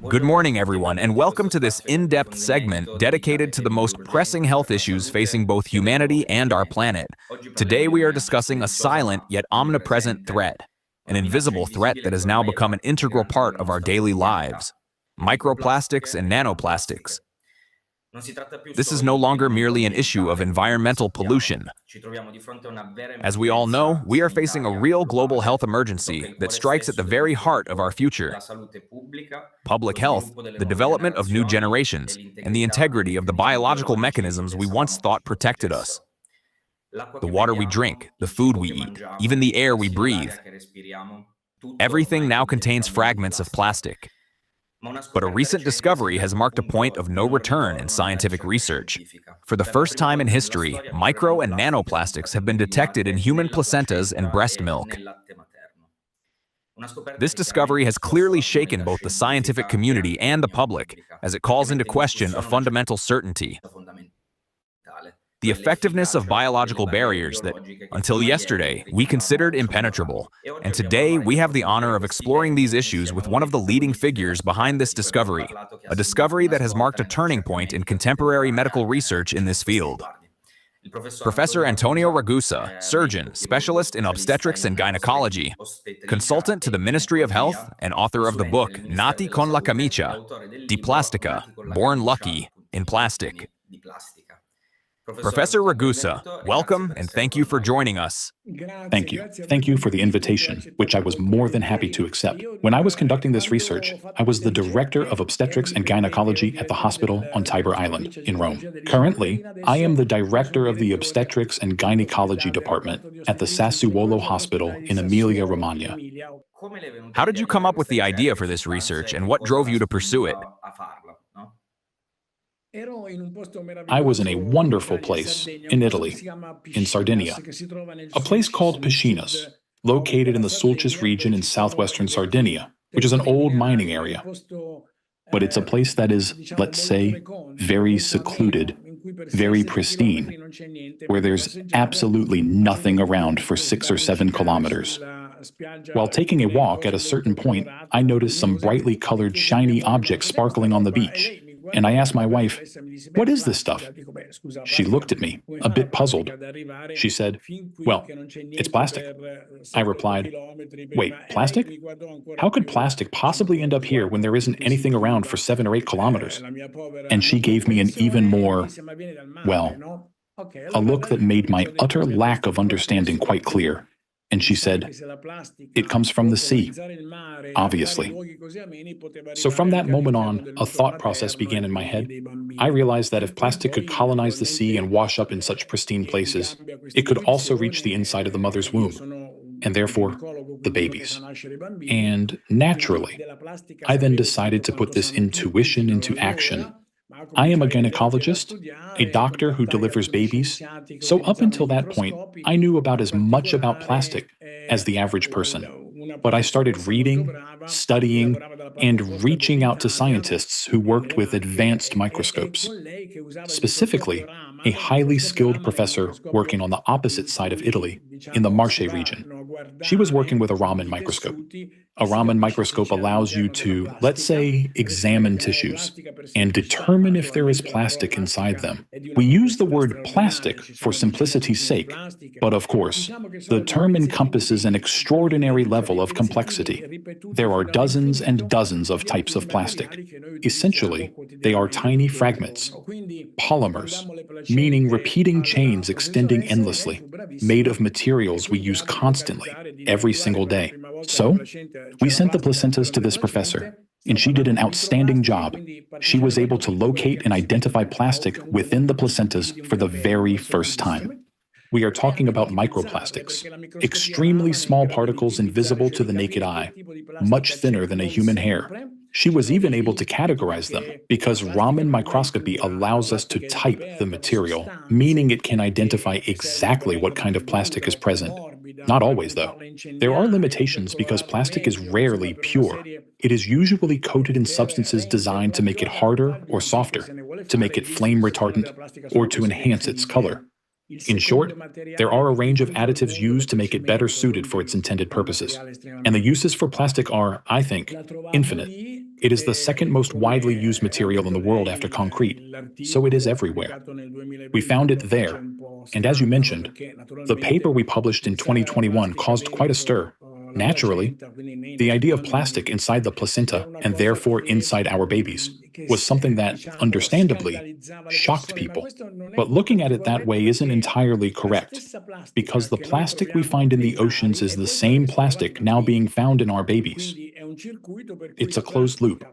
Good morning, everyone, and welcome to this in-depth segment dedicated to the most pressing health issues facing both humanity and our planet. Today, we are discussing a silent yet omnipresent threat, an invisible threat that has now become an integral part of our daily lives: microplastics and nanoplastics. This is no longer merely an issue of environmental pollution. As we all know, we are facing a real global health emergency that strikes at the very heart of our future: public health, the development of new generations, and the integrity of the biological mechanisms we once thought protected us. The water we drink, the food we eat, even the air we breathe. Everything now contains fragments of plastic. But a recent discovery has marked a point of no return in scientific research. For the first time in history, micro and nanoplastics have been detected in human placentas and breast milk. This discovery has clearly shaken both the scientific community and the public, as it calls into question a fundamental certainty: the effectiveness of biological barriers that, until yesterday, we considered impenetrable. And today, we have the honor of exploring these issues with one of the leading figures behind this discovery, a discovery that has marked a turning point in contemporary medical research in this field. Professor Antonio Ragusa, surgeon, specialist in obstetrics and gynecology, consultant to the Ministry of Health, and author of the book Nati con la camicia, Di Plastica, Born Lucky, in Plastic. Professor Ragusa, welcome and thank you for joining us. Thank you. Thank you for the invitation, which I was more than happy to accept. When I was conducting this research, I was the director of obstetrics and gynecology at the hospital on Tiber Island in Rome. Currently, I am the director of the obstetrics and gynecology department at the Sassuolo Hospital in Emilia-Romagna. How did you come up with the idea for this research, and what drove you to pursue it? I was in a wonderful place in Italy, in Sardinia, a place called Piscinas, located in the Sulcis region in southwestern Sardinia, which is an old mining area. But it's a place that is, let's say, very secluded, very pristine, where there's absolutely nothing around for 6 or 7 kilometers. While taking a walk at a certain point, I noticed some brightly colored shiny objects sparkling on the beach. And I asked my wife, "What is this stuff?" She looked at me, a bit puzzled. She said, "Well, it's plastic." I replied, "Wait, plastic? How could plastic possibly end up here when there isn't anything around for 7 or 8 kilometers? And she gave me an even more, well, a look that made my utter lack of understanding quite clear. And she said, "It comes from the sea, obviously." So from that moment on, a thought process began in my head. I realized that if plastic could colonize the sea and wash up in such pristine places, it could also reach the inside of the mother's womb, and therefore, the babies. And naturally, I then decided to put this intuition into action. I am a gynecologist, a doctor who delivers babies, so up until that point, I knew about as much about plastic as the average person. But I started reading, studying, and reaching out to scientists who worked with advanced microscopes. Specifically, a highly skilled professor working on the opposite side of Italy, in the Marche region. She was working with a Raman microscope. A Raman microscope allows you to, let's say, examine tissues and determine if there is plastic inside them. We use the word plastic for simplicity's sake, but of course, the term encompasses an extraordinary level of complexity. There are dozens and dozens of types of plastic. Essentially, they are tiny fragments, polymers, meaning repeating chains extending endlessly, made of materials we use constantly, every single day. So, we sent the placentas to this professor, and she did an outstanding job. She was able to locate and identify plastic within the placentas for the very first time. We are talking about microplastics, extremely small particles invisible to the naked eye, much thinner than a human hair. She was even able to categorize them because Raman microscopy allows us to type the material, meaning it can identify exactly what kind of plastic is present. Not always, though. There are limitations because plastic is rarely pure. It is usually coated in substances designed to make it harder or softer, to make it flame retardant, or to enhance its color. In short, there are a range of additives used to make it better suited for its intended purposes. And the uses for plastic are, I think, infinite. It is the second most widely used material in the world after concrete, so it is everywhere. We found it there, and as you mentioned, the paper we published in 2021 caused quite a stir. Naturally, the idea of plastic inside the placenta and therefore inside our babies was something that, understandably, shocked people. But looking at it that way isn't entirely correct, because the plastic we find in the oceans is the same plastic now being found in our babies. It's a closed loop.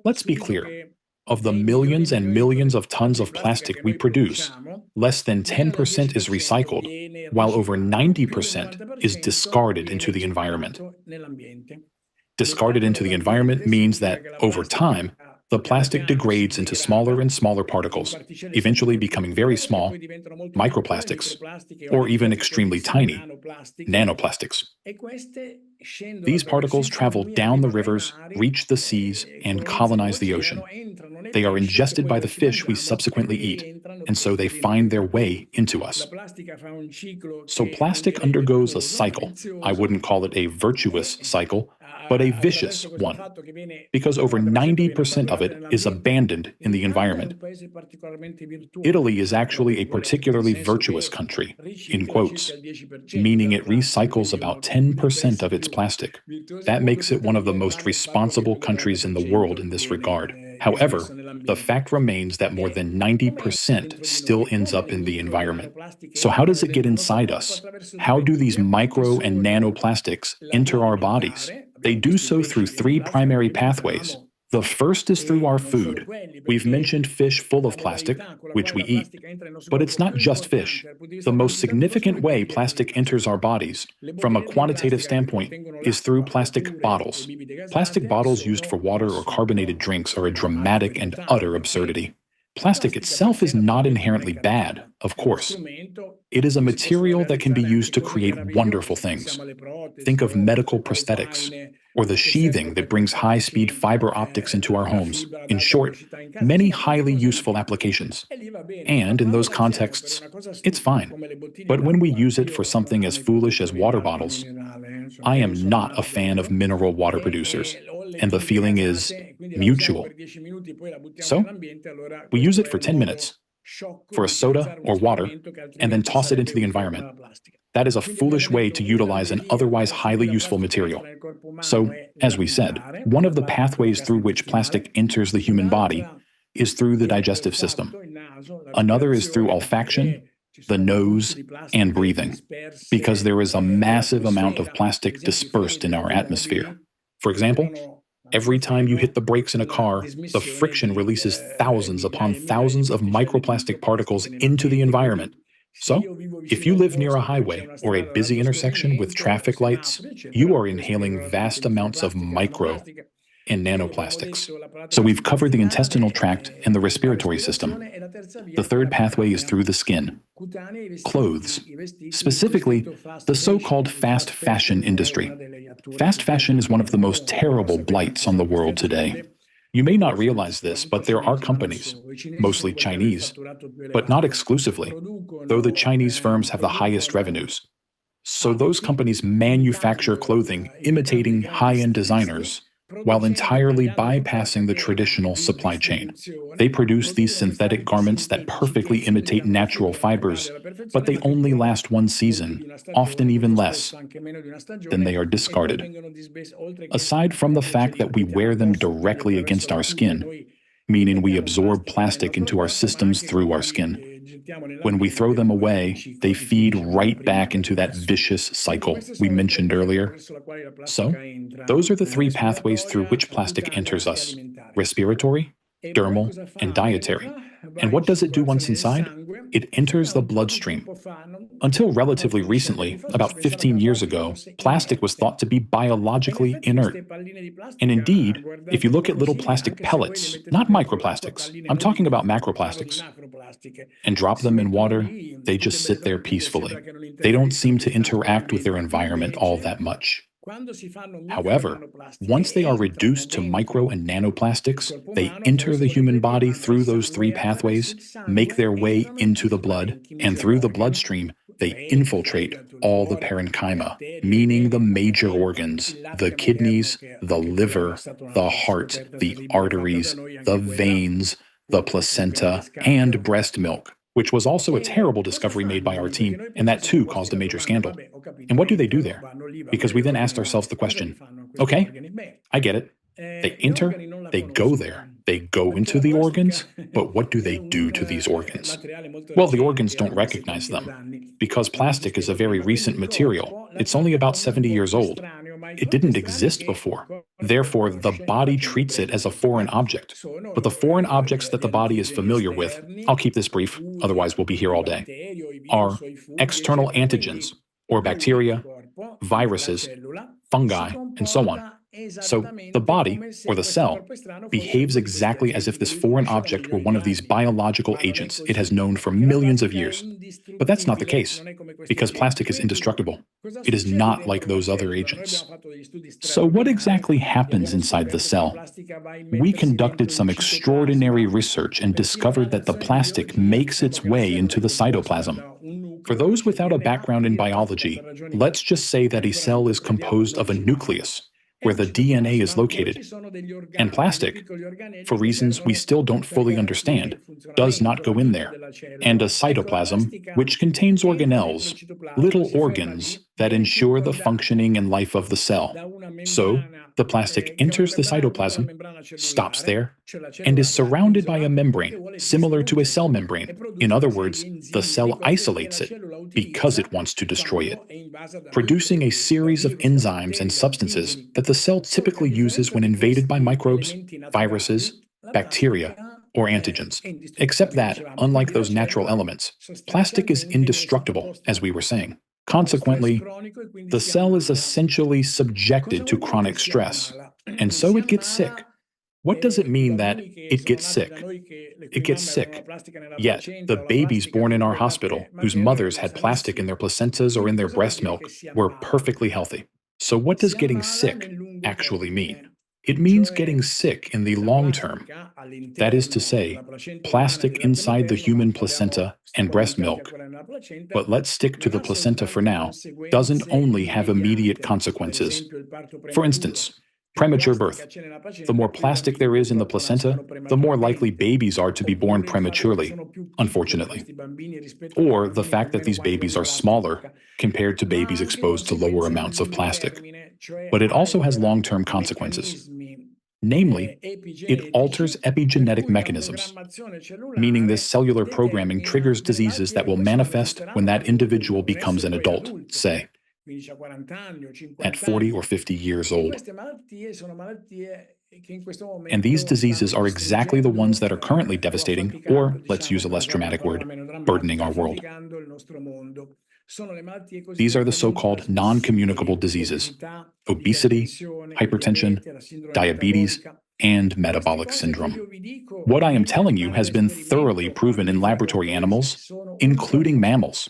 Let's be clear. Of the millions and millions of tons of plastic we produce, less than 10% is recycled, while over 90% is discarded into the environment. Discarded into the environment means that, over time, the plastic degrades into smaller and smaller particles, eventually becoming very small, microplastics, or even extremely tiny, nanoplastics. These particles travel down the rivers, reach the seas, and colonize the ocean. They are ingested by the fish we subsequently eat, and so they find their way into us. So plastic undergoes a cycle. I wouldn't call it a virtuous cycle, but a vicious one, because over 90% of it is abandoned in the environment. Italy is actually a particularly virtuous country, in quotes, meaning it recycles about 10% of its plastic. That makes it one of the most responsible countries in the world in this regard. However, the fact remains that more than 90% still ends up in the environment. So how does it get inside us? How do these micro and nanoplastics enter our bodies? They do so through three primary pathways. The first is through our food. We've mentioned fish full of plastic, which we eat. But it's not just fish. The most significant way plastic enters our bodies, from a quantitative standpoint, is through plastic bottles. Plastic bottles used for water or carbonated drinks are a dramatic and utter absurdity. Plastic itself is not inherently bad, of course. It is a material that can be used to create wonderful things. Think of medical prosthetics, or the sheathing that brings high-speed fiber optics into our homes. In short, many highly useful applications. And in those contexts, it's fine. But when we use it for something as foolish as water bottles, I am not a fan of mineral water producers, and the feeling is mutual. So, we use it for 10 minutes, for a soda or water, and then toss it into the environment. That is a foolish way to utilize an otherwise highly useful material. So, as we said, one of the pathways through which plastic enters the human body is through the digestive system. Another is through olfaction, the nose, and breathing, because there is a massive amount of plastic dispersed in our atmosphere. For example, every time you hit the brakes in a car, the friction releases thousands upon thousands of microplastic particles into the environment. So, if you live near a highway or a busy intersection with traffic lights, you are inhaling vast amounts of micro and nanoplastics. So we've covered the intestinal tract and the respiratory system. The third pathway is through the skin. Clothes. Specifically, the so-called fast fashion industry. Fast fashion is one of the most terrible blights on the world today. You may not realize this, but there are companies, mostly Chinese, but not exclusively, though the Chinese firms have the highest revenues. So those companies manufacture clothing imitating high-end designers, while entirely bypassing the traditional supply chain. They produce these synthetic garments that perfectly imitate natural fibers, but they only last one season, often even less. Then they are discarded. Aside from the fact that we wear them directly against our skin, meaning we absorb plastic into our systems through our skin, when we throw them away, they feed right back into that vicious cycle we mentioned earlier. So, those are the three pathways through which plastic enters us: respiratory, dermal, and dietary. And what does it do once inside? It enters the bloodstream. Until relatively recently, about 15 years ago, plastic was thought to be biologically inert. And indeed, if you look at little plastic pellets, not microplastics, I'm talking about macroplastics, and drop them in water, they just sit there peacefully. They don't seem to interact with their environment all that much. However, once they are reduced to micro and nanoplastics, they enter the human body through those three pathways, make their way into the blood, and through the bloodstream, They infiltrate all the parenchyma, meaning the major organs, the kidneys, the liver, the heart, the arteries, the veins, the placenta, and breast milk, which was also a terrible discovery made by our team, and that too caused a major scandal. And what do they do there? Because we then asked ourselves the question, okay, I get it. They enter, they go there, they go into the organs, but what do they do to these organs? Well, the organs don't recognize them. Because plastic is a very recent material, it's only about 70 years old. It didn't exist before. Therefore, the body treats it as a foreign object. But the foreign objects that the body is familiar with, I'll keep this brief, otherwise we'll be here all day, are external antigens, or bacteria, viruses, fungi, and so on. So the body, or the cell, behaves exactly as if this foreign object were one of these biological agents it has known for millions of years. But that's not the case, because plastic is indestructible. It is not like those other agents. So what exactly happens inside the cell? We conducted some extraordinary research and discovered that the plastic makes its way into the cytoplasm. For those without a background in biology, let's just say that a cell is composed of a nucleus, where the DNA is located. And plastic, for reasons we still don't fully understand, does not go in there. And a cytoplasm, which contains organelles, little organs that ensure the functioning and life of the cell. So, the plastic enters the cytoplasm, stops there, and is surrounded by a membrane, similar to a cell membrane. In other words, the cell isolates it because it wants to destroy it, producing a series of enzymes and substances that the cell typically uses when invaded by microbes, viruses, bacteria, or antigens. Except that, unlike those natural elements, plastic is indestructible, as we were saying. Consequently, the cell is essentially subjected to chronic stress, and so it gets sick. What does it mean that it gets sick? It gets sick. Yet, the babies born in our hospital, whose mothers had plastic in their placentas or in their breast milk, were perfectly healthy. So what does getting sick actually mean? It means getting sick in the long term. That is to say, plastic inside the human placenta and breast milk, but let's stick to the placenta for now, doesn't only have immediate consequences. For instance, premature birth. The more plastic there is in the placenta, the more likely babies are to be born prematurely, unfortunately. Or the fact that these babies are smaller compared to babies exposed to lower amounts of plastic. But it also has long-term consequences. Namely, it alters epigenetic mechanisms, meaning this cellular programming triggers diseases that will manifest when that individual becomes an adult, say, at 40 or 50 years old. And these diseases are exactly the ones that are currently devastating, or, let's use a less dramatic word, burdening our world. These are the so-called non-communicable diseases: obesity, hypertension, diabetes, and metabolic syndrome. What I am telling you has been thoroughly proven in laboratory animals, including mammals.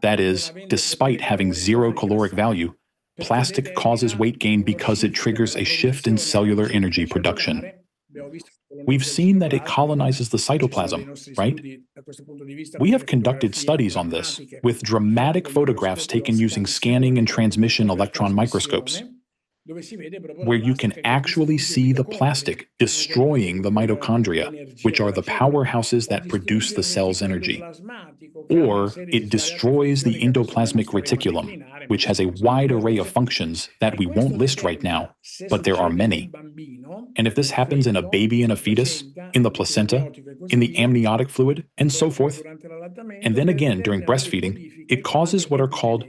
That is, despite having zero caloric value, plastic causes weight gain because it triggers a shift in cellular energy production. We've seen that it colonizes the cytoplasm, right? We have conducted studies on this with dramatic photographs taken using scanning and transmission electron microscopes, where you can actually see the plastic destroying the mitochondria, which are the powerhouses that produce the cell's energy. Or it destroys the endoplasmic reticulum, which has a wide array of functions that we won't list right now, but there are many. And if this happens in a baby and a fetus, in the placenta, in the amniotic fluid, and so forth, and then again during breastfeeding, it causes what are called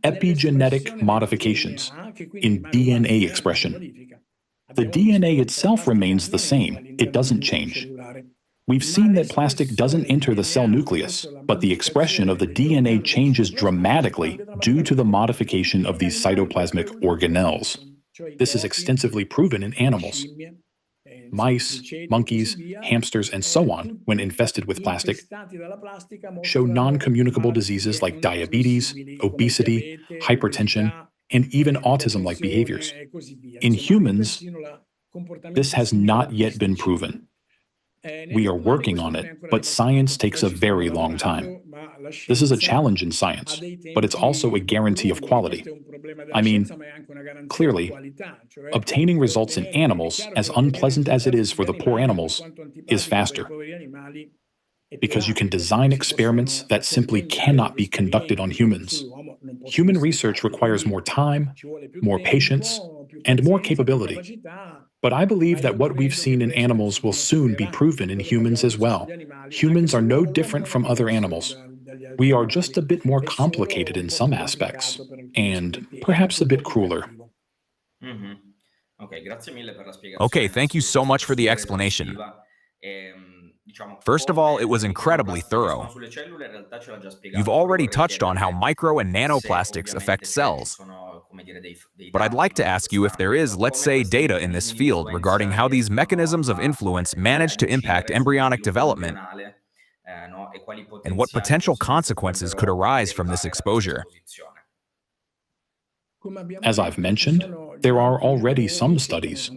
epigenetic modifications in DNA expression. The DNA itself remains the same, it doesn't change. We've seen that plastic doesn't enter the cell nucleus, but the expression of the DNA changes dramatically due to the modification of these cytoplasmic organelles. This is extensively proven in animals. Mice, monkeys, hamsters, and so on, when infested with plastic, show non-communicable diseases like diabetes, obesity, hypertension, and even autism-like behaviors. In humans, this has not yet been proven. We are working on it, but science takes a very long time. This is a challenge in science, but it's also a guarantee of quality. I mean, clearly, obtaining results in animals, as unpleasant as it is for the poor animals, is faster because you can design experiments that simply cannot be conducted on humans. Human research requires more time, more patience, and more capability. But I believe that what we've seen in animals will soon be proven in humans as well. Humans are no different from other animals. We are just a bit more complicated in some aspects, and perhaps a bit crueler. Mh-mh. Okay, grazie mille per la Okay, spiegazione thank you so much for the così explanation. esaustiva. First of all, it was Come primo incredibly passo questo, ma thorough. sulle cellule in realtà ce l'ha già You've spiegato, però already vorrei touched on how chiederle micro and se nanoplastics affect ovviamente ci cells, sono, come dire, dei but I'd dati, like to no, in ask you if there is, quest'ambito. let's Come say, questi data in this meccanismi di field regarding influenza how these riescono mechanisms of influence manage ad to impact incidere sullo embryonic sviluppo development embrionale, no, e quali and what potenziali potential conseguenze consequences could potrebbero arise from this derivare da questa exposure. esposizione. As I've mentioned, there are already some studies.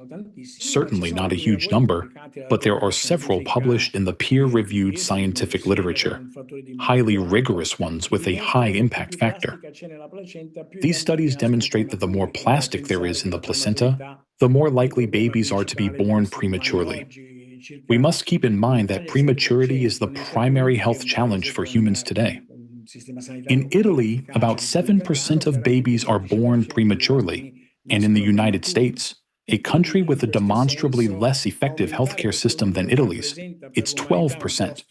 Certainly not a huge number, but there are several published in the peer-reviewed scientific literature, highly rigorous ones with a high impact factor. These studies demonstrate that the more plastic there is in the placenta, the more likely babies are to be born prematurely. We must keep in mind that prematurity is the primary health challenge for humans today. In Italy, about 7% of babies are born prematurely, and in the United States, a country with a demonstrably less effective healthcare system than Italy's, it's 12%.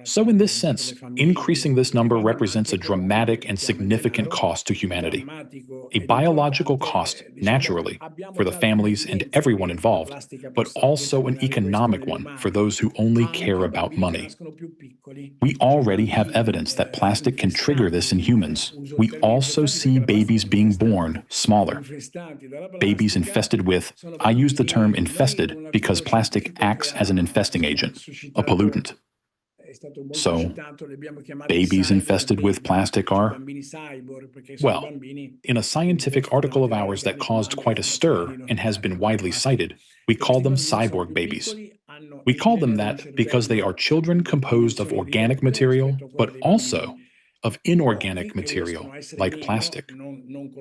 So, in this sense, increasing this number represents a dramatic and significant cost to humanity. A biological cost, naturally, for the families and everyone involved, but also an economic one for those who only care about money. We already have evidence that plastic can trigger this in humans. We also see babies being born smaller. Babies infested with, I use the term infested because plastic acts as an infesting agent, a pollutant. So, babies infested with plastic are, well, in a scientific article of ours that caused quite a stir and has been widely cited, we call them cyborg babies. We call them that because they are children composed of organic material, but also of inorganic material, like plastic.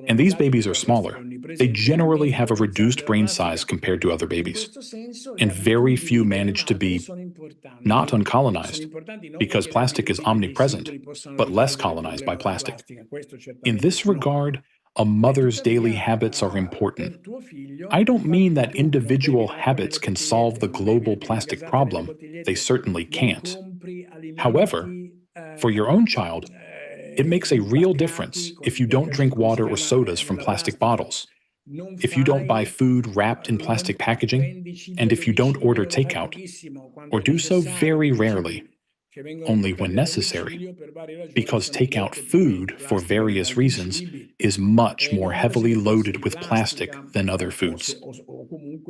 And these babies are smaller. They generally have a reduced brain size compared to other babies. And very few manage to be not uncolonized, because plastic is omnipresent, but less colonized by plastic. In this regard, a mother's daily habits are important. I don't mean that individual habits can solve the global plastic problem. They certainly can't. However, for your own child, it makes a real difference if you don't drink water or sodas from plastic bottles, if you don't buy food wrapped in plastic packaging, and if you don't order takeout, or do so very rarely, only when necessary, because takeout food, for various reasons, is much more heavily loaded with plastic than other foods.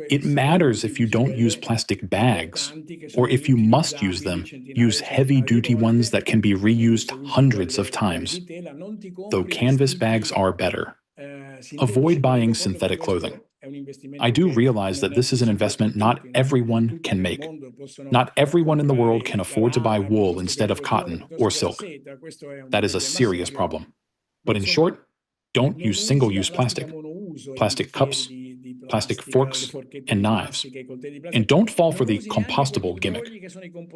It matters if you don't use plastic bags, or if you must use them, use heavy-duty ones that can be reused hundreds of times, though canvas bags are better. Avoid buying synthetic clothing. I do realize that this is an investment not everyone can make. Not everyone in the world can afford to buy wool instead of cotton or silk. That is a serious problem. But in short, don't use single-use plastic. Plastic cups, plastic forks, and knives. And don't fall for the compostable gimmick,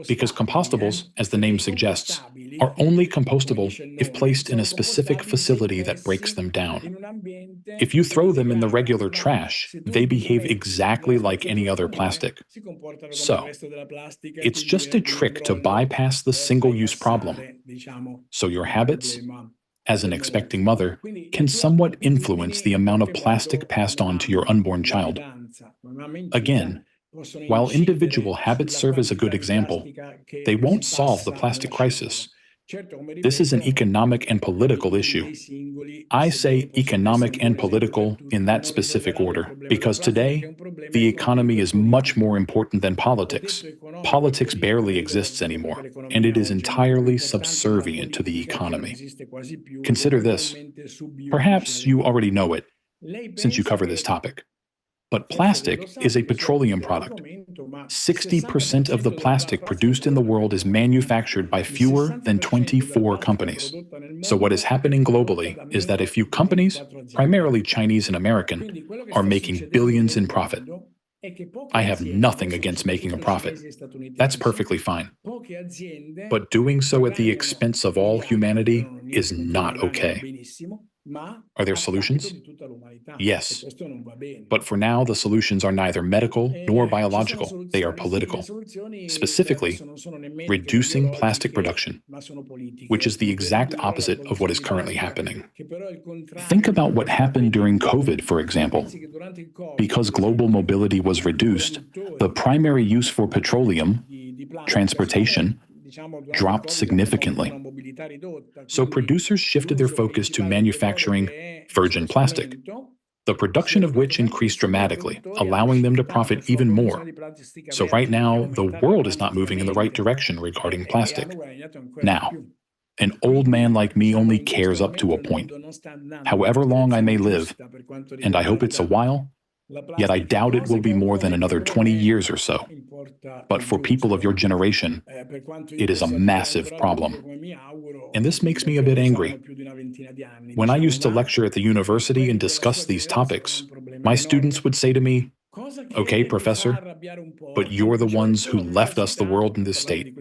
because compostables, as the name suggests, are only compostable if placed in a specific facility that breaks them down. If you throw them in the regular trash, they behave exactly like any other plastic. So, it's just a trick to bypass the single-use problem. So your habits, as an expecting mother, can somewhat influence the amount of plastic passed on to your unborn child. Again, while individual habits serve as a good example, they won't solve the plastic crisis. This is an economic and political issue. I say economic and political in that specific order because today, the economy is much more important than politics. Politics barely exists anymore, and it is entirely subservient to the economy. Consider this. Perhaps you already know it, since you cover this topic. But plastic is a petroleum product. 60% of the plastic produced in the world is manufactured by fewer than 24 companies. So what is happening globally is that a few companies, primarily Chinese and American, are making billions in profit. I have nothing against making a profit. That's perfectly fine. But doing so at the expense of all humanity is not okay. Are there solutions? Yes. But for now, the solutions are neither medical nor biological. They are political. Specifically, reducing plastic production, which is the exact opposite of what is currently happening. Think about what happened during COVID, for example. Because global mobility was reduced, the primary use for petroleum, transportation, dropped significantly. So producers shifted their focus to manufacturing virgin plastic, the production of which increased dramatically, allowing them to profit even more. So right now, the world is not moving in the right direction regarding plastic. Now, an old man like me only cares up to a point. However long I may live, and I hope it's a while, yet I doubt it will be more than another 20 years or so. But for people of your generation, it is a massive problem. And this makes me a bit angry. When I used to lecture at the university and discuss these topics, my students would say to me, "Okay, professor, but you're the ones who left us the world in this state."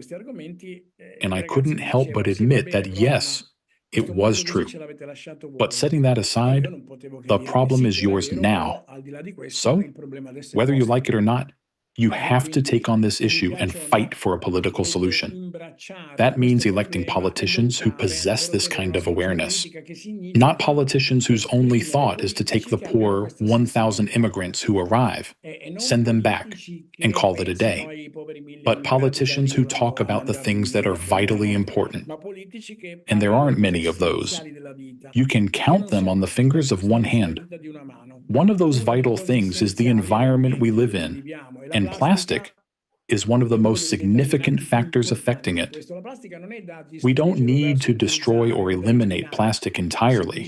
And I couldn't help but admit that yes, it was true. But setting that aside, the problem is yours now. So, whether you like it or not, you have to take on this issue and fight for a political solution. That means electing politicians who possess this kind of awareness, not politicians whose only thought is to take the poor 1,000 immigrants who arrive, send them back, and call it a day, but politicians who talk about the things that are vitally important. And there aren't many of those. You can count them on the fingers of one hand. One of those vital things is the environment we live in, and plastic is one of the most significant factors affecting it. We don't need to destroy or eliminate plastic entirely.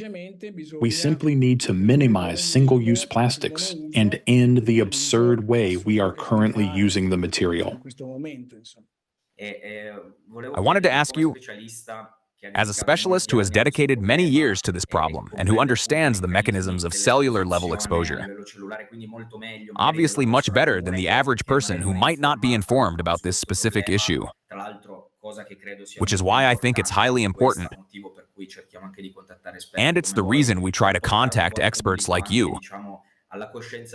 We simply need to minimize single-use plastics and end the absurd way we are currently using the material. I wanted to ask you, as a specialist who has dedicated many years to this problem and who understands the mechanisms of cellular-level exposure, obviously much better than the average person who might not be informed about this specific issue, which is why I think it's highly important. And it's the reason we try to contact experts like you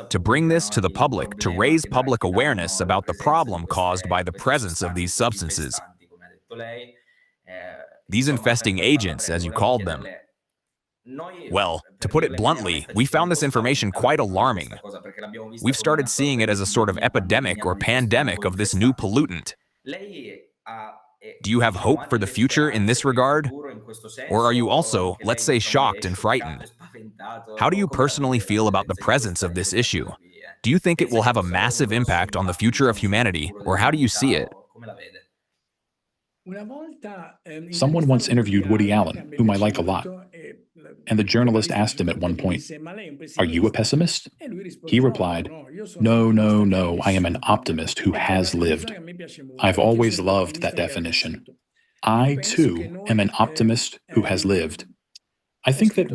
to bring this to the public, to raise public awareness about the problem caused by the presence of these substances. These infesting agents, as you called them. Well, to put it bluntly, we found this information quite alarming. We've started seeing it as a sort of epidemic or pandemic of this new pollutant. Do you have hope for the future in this regard? Or are you also, let's say, shocked and frightened? How do you personally feel about the presence of this issue? Do you think it will have a massive impact on the future of humanity, or how do you see it? Someone once interviewed Woody Allen, whom I like a lot, and the journalist asked him at one point, "Are you a pessimist?" He replied, "No, no, no, I am an optimist who has lived. I've always loved that definition. I, too, am an optimist who has lived." I think that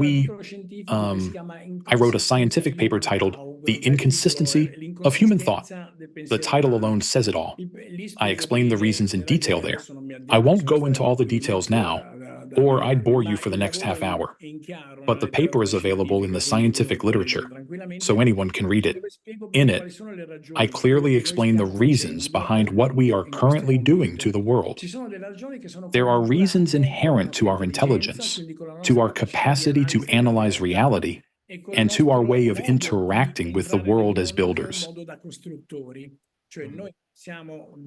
I wrote a scientific paper titled "The Inconsistency of Human Thought." The title alone says it all. I explain the reasons in detail there. I won't go into all the details now, or I'd bore you for the next half hour. But the paper is available in the scientific literature, so anyone can read it. In it, I clearly explain the reasons behind what we are currently doing to the world. There are reasons inherent to our intelligence, to our capacity to analyze reality, and to our way of interacting with the world as builders.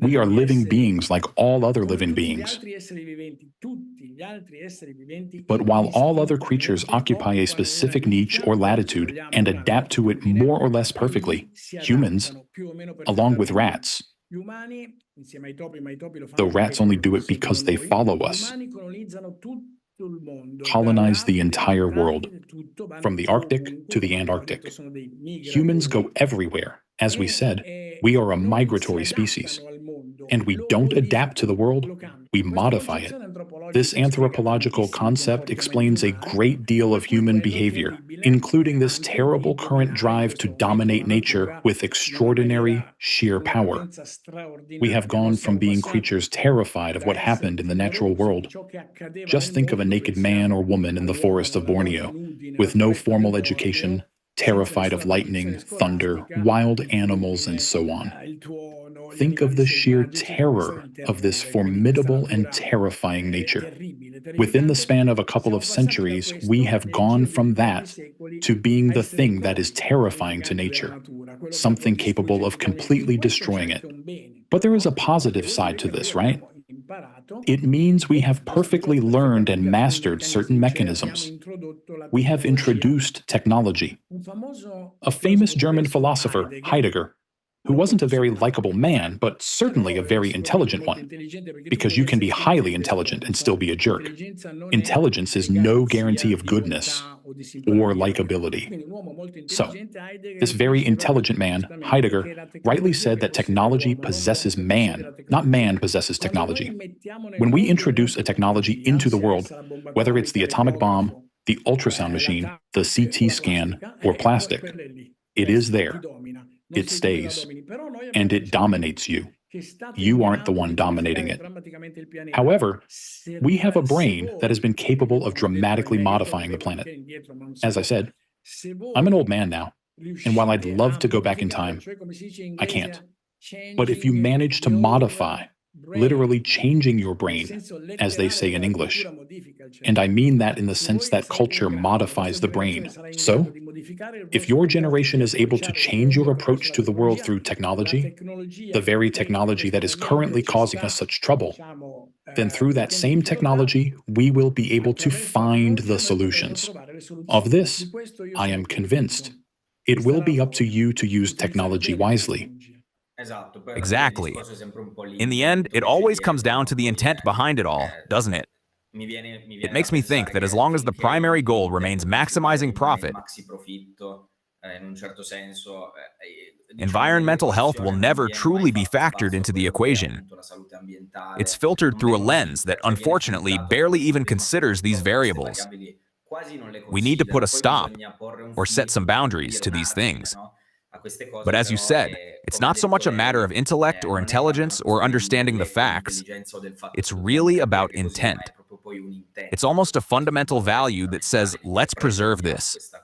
We are living beings like all other living beings. But while all other creatures occupy a specific niche or latitude and adapt to it more or less perfectly, humans, along with rats, though rats only do it because they follow us, colonize the entire world, from the Arctic to the Antarctic. Humans go everywhere. As we said, we are a migratory species. And we don't adapt to the world, we modify it. This anthropological concept explains a great deal of human behavior, including this terrible current drive to dominate nature with extraordinary, sheer power. We have gone from being creatures terrified of what happened in the natural world. Just think of a naked man or woman in the forest of Borneo, with no formal education, terrified of lightning, thunder, wild animals, and so on. Think of the sheer terror of this formidable and terrifying nature. Within the span of a couple of centuries, we have gone from that to being the thing that is terrifying to nature, something capable of completely destroying it. But there is a positive side to this, right? It means we have perfectly learned and mastered certain mechanisms. We have introduced technology. A famous German philosopher, Heidegger, who wasn't a very likable man, but certainly a very intelligent one, because you can be highly intelligent and still be a jerk. Intelligence is no guarantee of goodness or likability. So, this very intelligent man, Heidegger, rightly said that technology possesses man, not man possesses technology. When we introduce a technology into the world, whether it's the atomic bomb, the ultrasound machine, the CT scan, or plastic, it is there. It stays. And it dominates you. You aren't the one dominating it. However, we have a brain that has been capable of dramatically modifying the planet. As I said, I'm an old man now, and while I'd love to go back in time, I can't. But if you manage to modify, literally changing your brain, as they say in English, and I mean that in the sense that culture modifies the brain. So, if your generation is able to change your approach to the world through technology, the very technology that is currently causing us such trouble, then through that same technology, we will be able to find the solutions. Of this, I am convinced. It will be up to you to use technology wisely. Exactly. In the end, it always comes down to the intent behind it all, doesn't it? It makes me think that as long as the primary goal remains maximizing profit, environmental health will never truly be factored into the equation. It's filtered through a lens that unfortunately barely even considers these variables. We need to put a stop or set some boundaries to these things. But as you said, it's not so much a matter of intellect or intelligence or understanding the facts. It's really about intent. It's almost a fundamental value that says, let's preserve this.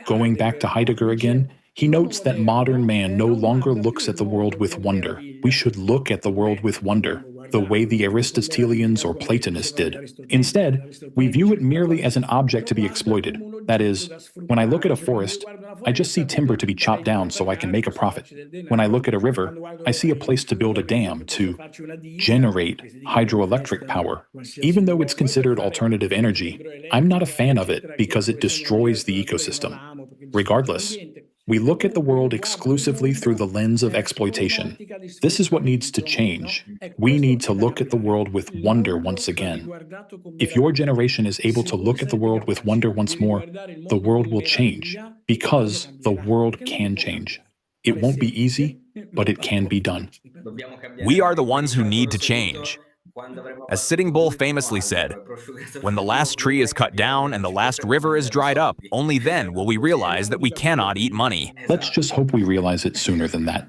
Going back to Heidegger again, he notes that modern man no longer looks at the world with wonder. We should look at the world with wonder, the way the Aristotelians or Platonists did. Instead, we view it merely as an object to be exploited. That is, when I look at a forest, I just see timber to be chopped down so I can make a profit. When I look at a river, I see a place to build a dam to generate hydroelectric power. Even though it's considered alternative energy, I'm not a fan of it because it destroys the ecosystem. Regardless, we look at the world exclusively through the lens of exploitation. This is what needs to change. We need to look at the world with wonder once again. If your generation is able to look at the world with wonder once more, the world will change, because the world can change. It won't be easy, but it can be done. We are the ones who need to change. As Sitting Bull famously said, when the last tree is cut down and the last river is dried up, only then will we realize that we cannot eat money. Let's just hope we realize it sooner than that.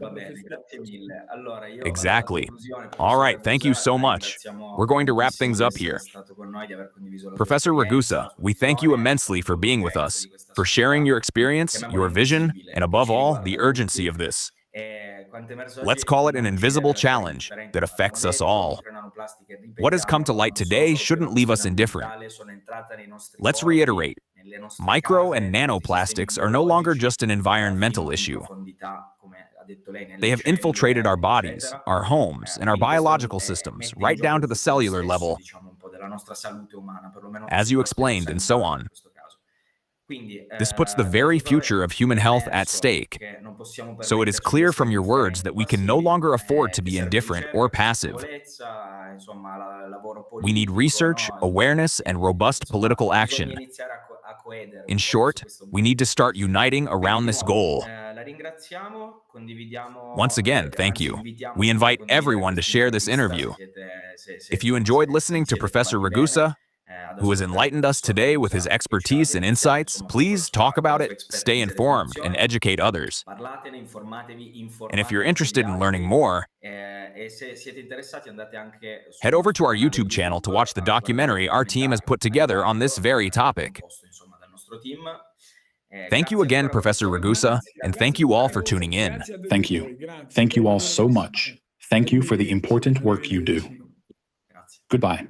Exactly. All right, thank you so much. We're going to wrap things up here. Professor Ragusa, we thank you immensely for being with us, for sharing your experience, your vision, and above all, the urgency of this. Let's call it an invisible challenge that affects us all. What has come to light today shouldn't leave us indifferent. Let's reiterate, micro and nanoplastics are no longer just an environmental issue. They have infiltrated our bodies, our homes, and our biological systems, right down to the cellular level, as you explained, and so on. This puts the very future of human health at stake. So it is permetterci clear queste from your words that we can no passivi, longer afford to che be serve indifferent or ricerca, passive. consapevolezza, insomma lavoro We need politico, research, no, awareness, and robust insomma political bisogna action. iniziare a coedere In un po' su short, questo we need to obiettivo. start uniting Quindi around di this nuovo, goal. la ringraziamo, Once condividiamo, again, thank anzi you. invitiamo We sempre a invite condividere everyone to questa share this intervista interview. se If you insomma enjoyed listening vi to siete Professor trovati bene, Ragusa, ad who has ascoltare enlightened us questa today with his Ragusa che ci ha expertise and deliziato insights, insomma please talk con la about sua it, stay expertise e informed, and definizione. educate others. Parlatene, informatevi, And if you're informate anche gli interested in learning altri, more, e se siete interessati andate anche head sul over to suo our canale YouTube channel to YouTube watch the a guardare documentary le our team attività has che ho put together on this commentato, very topic. composto insomma dal nostro team. Thank you Grazie again, ancora Professor professore Ragusa, and thank you all for tuning in. Thank you. Thank you all so much. Thank you for the important work you do. Grazie. Goodbye.